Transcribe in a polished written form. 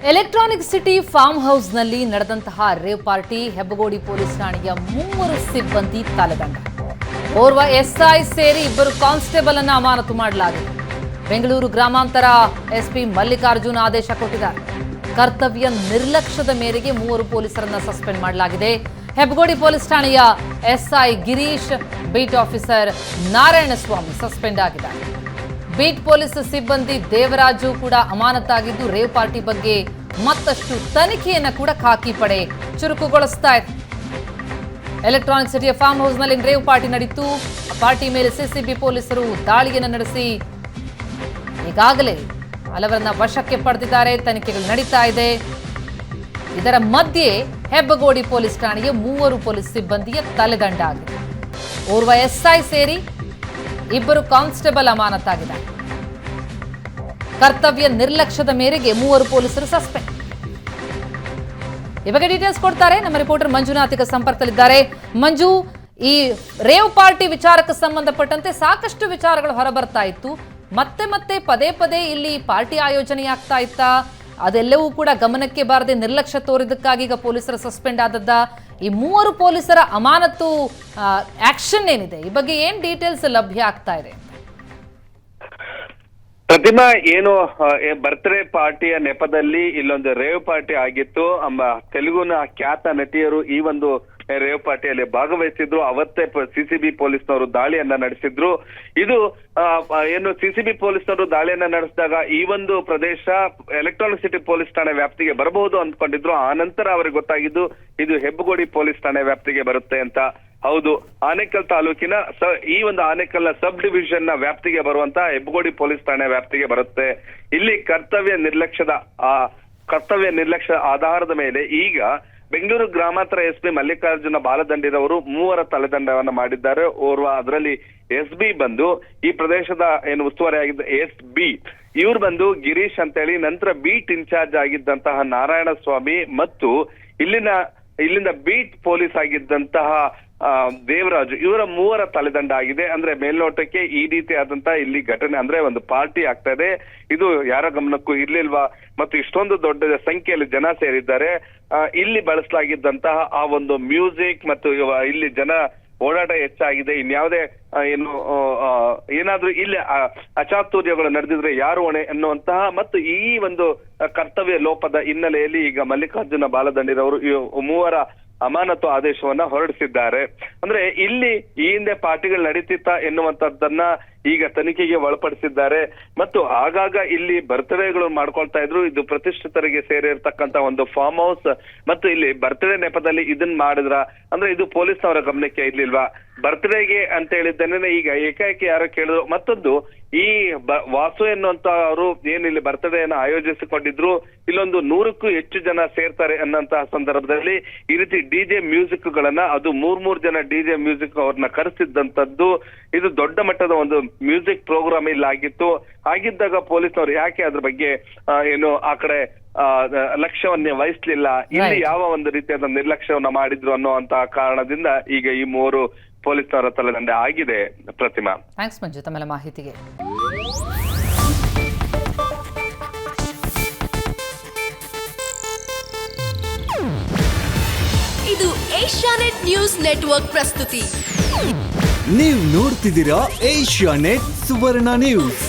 Electronic city form ಹೌಸ್ನಲ್ಲಿ ನಡೆದಂತಹ rave party Hebbagodi police ಠಾಣೆಯ 3 ಸಿಬ್ಬಂದಿ ತಲೆದಂಡ. ಓರ್ವ ಎಸ್ಐ ಸೇರಿ 2 ಕಾನ್ಸ್ಟೇಬಲ್ ಅನ್ನು ಅಮಾನತು ಮಾಡಲಾಗಿದೆ. ಬೆಂಗಳೂರು ಗ್ರಾಮಾಂತರ ಎಸ್ಪಿ ಮಲ್ಲಿಕಾರ್ಜುನ್ ಆದೇಶ ಕೊಟ್ಟಿದ್ದಾರೆ. ಕರ್ತವ್ಯ ನಿರ್ಲಕ್ಷ್ಯದ ಮೇರೆಗೆ 3 ಪೊಲೀಸರನ್ನ ಸಸ್ಪೆಂಡ್ ಮಾಡಲಾಗಿದೆ. ಹೆಬ್ಬಗೋಡಿ ಪೊಲೀಸ್ ಠಾಣೆಯ SI Girish, beat officer Narayanaswamy suspend ಆಗಿದ್ದಾರೆ. ಬೀಟ್ ಪೊಲೀಸ್ ಸಿಬ್ಬಂದಿ ದೇವರಾಜು ಕೂಡ ಅಮಾನತಾಗಿದ್ದು, ರೇವ್ ಪಾರ್ಟಿ ಬಗ್ಗೆ ಮತ್ತಷ್ಟು ತನಿಖೆಯನ್ನು ಕೂಡ ಖಾಕಿ ಪಡೆ ಚುರುಕುಗೊಳಿಸ್ತಾ ಇದೆ. ಎಲೆಕ್ಟ್ರಾನಿಕ್ ಸಿಟಿಯ ಫಾರ್ಮ್ ಹೌಸ್ನಲ್ಲಿ ರೇವ್ ಪಾರ್ಟಿ ನಡೆಯಿತು. ಪಾರ್ಟಿ ಮೇಲೆ ಸಿಸಿಬಿ ಪೊಲೀಸರು ದಾಳಿಯನ್ನು ನಡೆಸಿ ಈಗಾಗಲೇ ಹಲವರನ್ನ ವಶಕ್ಕೆ ಪಡೆದಿದ್ದಾರೆ. ತನಿಖೆಗಳು ನಡೀತಾ ಇದೆ. ಇದರ ಮಧ್ಯೆ ಹೆಬ್ಬಗೋಡಿ ಪೊಲೀಸ್ ಠಾಣೆಗೆ 3 ಪೊಲೀಸ್ ಸಿಬ್ಬಂದಿಯ ತಲೆದಂಡ ಆಗಿದೆ. ಓರ್ವ ಎಸ್ಐ ಸೇರಿ 2 ಕಾನ್ಸ್ಟೇಬಲ್ ಅಮಾನತಾಗಿದ್ದಾರೆ. ಕರ್ತವ್ಯ ನಿರ್ಲಕ್ಷ್ಯದ ಮೇರೆಗೆ 3 ಪೊಲೀಸರು ಸಸ್ಪೆಂಡ್. ಈ ಬಗ್ಗೆ ಡೀಟೇಲ್ಸ್ ಕೊಡ್ತಾರೆ ನಮ್ಮ ರಿಪೋರ್ಟರ್ ಮಂಜುನಾಥ್ ಈಗ ಸಂಪರ್ಕದಲ್ಲಿದ್ದಾರೆ. ಮಂಜು, ಈ ರೇವ್ ಪಾರ್ಟಿ ವಿಚಾರಕ್ಕೆ ಸಂಬಂಧಪಟ್ಟಂತೆ ಸಾಕಷ್ಟು ವಿಚಾರಗಳು ಹೊರಬರ್ತಾ ಇತ್ತು. ಮತ್ತೆ ಪದೇ ಪದೇ ಇಲ್ಲಿ ಪಾರ್ಟಿ ಆಯೋಜನೆ ಆಗ್ತಾ ಇತ್ತಾ? ಅದೆಲ್ಲವೂ ಕೂಡ ಗಮನಕ್ಕೆ ಬಾರದೆ ನಿರ್ಲಕ್ಷ್ಯ ತೋರಿದ್ದಕ್ಕಾಗಿ ಈಗ ಪೊಲೀಸರ ಸಸ್ಪೆಂಡ್ ಆದದ್ದ? ಈ 3 ಪೊಲೀಸರ ಅಮಾನತು ಆಕ್ಷನ್ ಏನಿದೆ, ಈ ಬಗ್ಗೆ ಏನ್ ಡೀಟೇಲ್ಸ್ ಲಭ್ಯ ಆಗ್ತಾ ಇದೆ? ಪ್ರತಿಮಾ, ಏನು ಬರ್ತ್ಡೇ ಪಾರ್ಟಿಯ ನೆಪದಲ್ಲಿ ಇಲ್ಲೊಂದು ರೇವ್ ಪಾರ್ಟಿ ಆಗಿತ್ತು. ತೆಲುಗುನ ಖ್ಯಾತ ನಟಿಯರು ಈ ಒಂದು ರೇವ್ ಪಾರ್ಟಿಯಲ್ಲಿ ಭಾಗವಹಿಸಿದ್ರು. ಅವತ್ತೇ ಸಿಸಿಬಿ ಪೊಲೀಸ್ನವರು ದಾಳಿಯನ್ನ ನಡೆಸಿದ್ರು. ಇದು ಏನು ಸಿಸಿಬಿ ಪೊಲೀಸ್ನವರು ದಾಳಿಯನ್ನ ನಡೆಸಿದಾಗ ಈ ಒಂದು ಪ್ರದೇಶ ಎಲೆಕ್ಟ್ರಾನಿಕ್ ಸಿಟಿ ಪೊಲೀಸ್ ಠಾಣೆ ವ್ಯಾಪ್ತಿಗೆ ಬರಬಹುದು ಅಂದ್ಕೊಂಡಿದ್ರು. ಆ ನಂತರ ಅವರಿಗೆ ಗೊತ್ತಾಗಿದ್ದು ಇದು ಹೆಬ್ಬಗೋಡಿ ಪೊಲೀಸ್ ಠಾಣೆ ವ್ಯಾಪ್ತಿಗೆ ಬರುತ್ತೆ ಅಂತ. ಹೌದು, ಆನೇಕಲ್ ತಾಲೂಕಿನ ಈ ಒಂದು ಆನೇಕಲ್ನ ಸಬ್ ಡಿವಿಷನ್ ನ ವ್ಯಾಪ್ತಿಗೆ ಬರುವಂತ ಹೆಬ್ಬಗೋಡಿ ಪೊಲೀಸ್ ಠಾಣೆ ವ್ಯಾಪ್ತಿಗೆ ಬರುತ್ತೆ. ಇಲ್ಲಿ ಕರ್ತವ್ಯ ನಿರ್ಲಕ್ಷ್ಯ ಆಧಾರದ ಮೇಲೆ ಈಗ ಬೆಂಗಳೂರು ಗ್ರಾಮಾಂತರ ಎಸ್ಪಿ ಮಲ್ಲಿಕಾರ್ಜುನ ಬಾಲದಂಡಿರವರು 3 ತಲೆದಂಡವನ್ನ ಮಾಡಿದ್ದಾರೆ. ಓರ್ವ ಅದರಲ್ಲಿ ಎಸ್ಬಿ ಬಂದು ಈ ಪ್ರದೇಶದ ಏನು ಉಸ್ತುವಾರಿ ಆಗಿದ್ದ ಎಸ್ಬಿ, ಇವ್ರು ಬಂದು ಗಿರೀಶ್ ಅಂತೇಳಿ, ನಂತರ ಬೀಟ್ ಇನ್ಚಾರ್ಜ್ ಆಗಿದ್ದಂತಹ ನಾರಾಯಣಸ್ವಾಮಿ ಮತ್ತು ಇಲ್ಲಿಂದ ಬೀಟ್ ಪೊಲೀಸ್ ಆಗಿದ್ದಂತಹ ದೇವರಾಜು, ಇವರ 3 ತಲೆದಂಡ ಆಗಿದೆ. ಅಂದ್ರೆ ಮೇಲ್ನೋಟಕ್ಕೆ ಈ ರೀತಿ ಆದಂತಹ ಇಲ್ಲಿ ಘಟನೆ, ಅಂದ್ರೆ ಒಂದು ಪಾರ್ಟಿ ಆಗ್ತಾ ಇದೆ, ಇದು ಯಾರ ಗಮನಕ್ಕೂ ಇರ್ಲಿಲ್ವಾ ಮತ್ತು ಇಷ್ಟೊಂದು ದೊಡ್ಡ ಸಂಖ್ಯೆಯಲ್ಲಿ ಜನ ಸೇರಿದ್ದಾರೆ. ಇಲ್ಲಿ ಬಳಸಲಾಗಿದ್ದಂತಹ ಆ ಒಂದು ಮ್ಯೂಸಿಕ್ ಮತ್ತು ಇಲ್ಲಿ ಜನ ಓಡಾಟ ಹೆಚ್ಚಾಗಿದೆ. ಇನ್ಯಾವುದೇ ಏನಾದ್ರೂ ಇಲ್ಲಿ ಅಚಾತುರ್ಯಗಳು ನಡೆದಿದ್ರೆ ಯಾರು ಹೊಣೆ ಎನ್ನುವಂತಹ ಮತ್ತು ಈ ಒಂದು ಕರ್ತವ್ಯ ಲೋಪದ ಹಿನ್ನೆಲೆಯಲ್ಲಿ ಈಗ ಮಲ್ಲಿಕಾರ್ಜುನ ಬಾಲದಂಡಿರವರು 3 ಅಮಾನತು ಆದೇಶವನ್ನ ಹೊರಡಿಸಿದ್ದಾರೆ. ಅಂದ್ರೆ ಇಲ್ಲಿ ಈ ಹಿಂದೆ ಪಾರ್ಟಿಗಳು ನಡೀತಿತ್ತ ಎನ್ನುವಂತದ್ದನ್ನ ಈಗ ತನಿಖೆಗೆ ಒಳಪಡಿಸಿದ್ದಾರೆ. ಮತ್ತು ಆಗಾಗ ಇಲ್ಲಿ ಬರ್ತ್ಡೇಗಳು ಮಾಡ್ಕೊಳ್ತಾ ಇದ್ರು. ಇದು ಪ್ರತಿಷ್ಠಿತರಿಗೆ ಸೇರಿರ್ತಕ್ಕಂತ ಒಂದು ಫಾರ್ಮ್ ಹೌಸ್ ಮತ್ತು ಇಲ್ಲಿ ಬರ್ತ್ಡೇ ನೆಪದಲ್ಲಿ ಇದನ್ನ ಮಾಡಿದ್ರ ಅಂದ್ರೆ ಇದು ಪೊಲೀಸ್ನವರ ಗಮನಕ್ಕೆ ಇರ್ಲಿಲ್ವಾ? ಬರ್ತ್ಡೇಗೆ ಅಂತ ಹೇಳಿದ್ದೇನೆ ಈಗ ಏಕಾಏಕಿ ಯಾರೋ ಕೇಳಿದ್ರು. ಮತ್ತೊಂದು, ಈ ವಾಸು ಎನ್ನುವಂತ ಅವರು ಏನ್ ಇಲ್ಲಿ ಬರ್ತ್ಡೇನ ಆಯೋಜಿಸಿಕೊಂಡಿದ್ರು, ಇಲ್ಲೊಂದು 100ಕ್ಕೂ ಹೆಚ್ಚು ಜನ ಸೇರ್ತಾರೆ ಅನ್ನಂತಹ ಸಂದರ್ಭದಲ್ಲಿ ಈ ರೀತಿ ಡಿಜೆ ಮ್ಯೂಸಿಕ್ ಗಳನ್ನ, ಅದು 3 ಜನ ಡಿಜೆ ಮ್ಯೂಸಿಕ್ ಅವ್ರನ್ನ ಕರೆಸಿದ್ದಂತದ್ದು. ಇದು ದೊಡ್ಡ ಮಟ್ಟದ ಒಂದು ಮ್ಯೂಸಿಕ್ ಪ್ರೋಗ್ರಾಮ್ ಇಲ್ಲಿ ಆಗಿದ್ದಾಗ ಪೊಲೀಸ್ನವರು ಯಾಕೆ ಅದ್ರ ಬಗ್ಗೆ ಆ ಕಡೆ ಲಕ್ಷ್ಯವನ್ನೇ ವಹಿಸ್ಲಿಲ್ಲ, ಇಲ್ಲಿ ಯಾವ ಒಂದು ರೀತಿಯಾದ ನಿರ್ಲಕ್ಷ್ಯವನ್ನ ಮಾಡಿದ್ರು ಅನ್ನುವಂತಹ ಕಾರಣದಿಂದ ಈಗ ಈ 3 ಪೊಲೀಸರ ತಲೆದಂಡ ಆಗಿದೆ. ಪ್ರತಿಮಾ, ಥ್ಯಾಂಕ್ಸ್ ಮಂಜು ತಮ್ಮ ಮಾಹಿತಿಗೆ. ಇದು ಏಷ್ಯಾನೆಟ್ ನ್ಯೂಸ್ ನೆಟ್ವರ್ಕ್ ಪ್ರಸ್ತುತಿ. ನೀವು ನೋಡ್ತಿದ್ದೀರಾ ಏಷ್ಯಾನೆಟ್ ಸುವರ್ಣ ನ್ಯೂಸ್.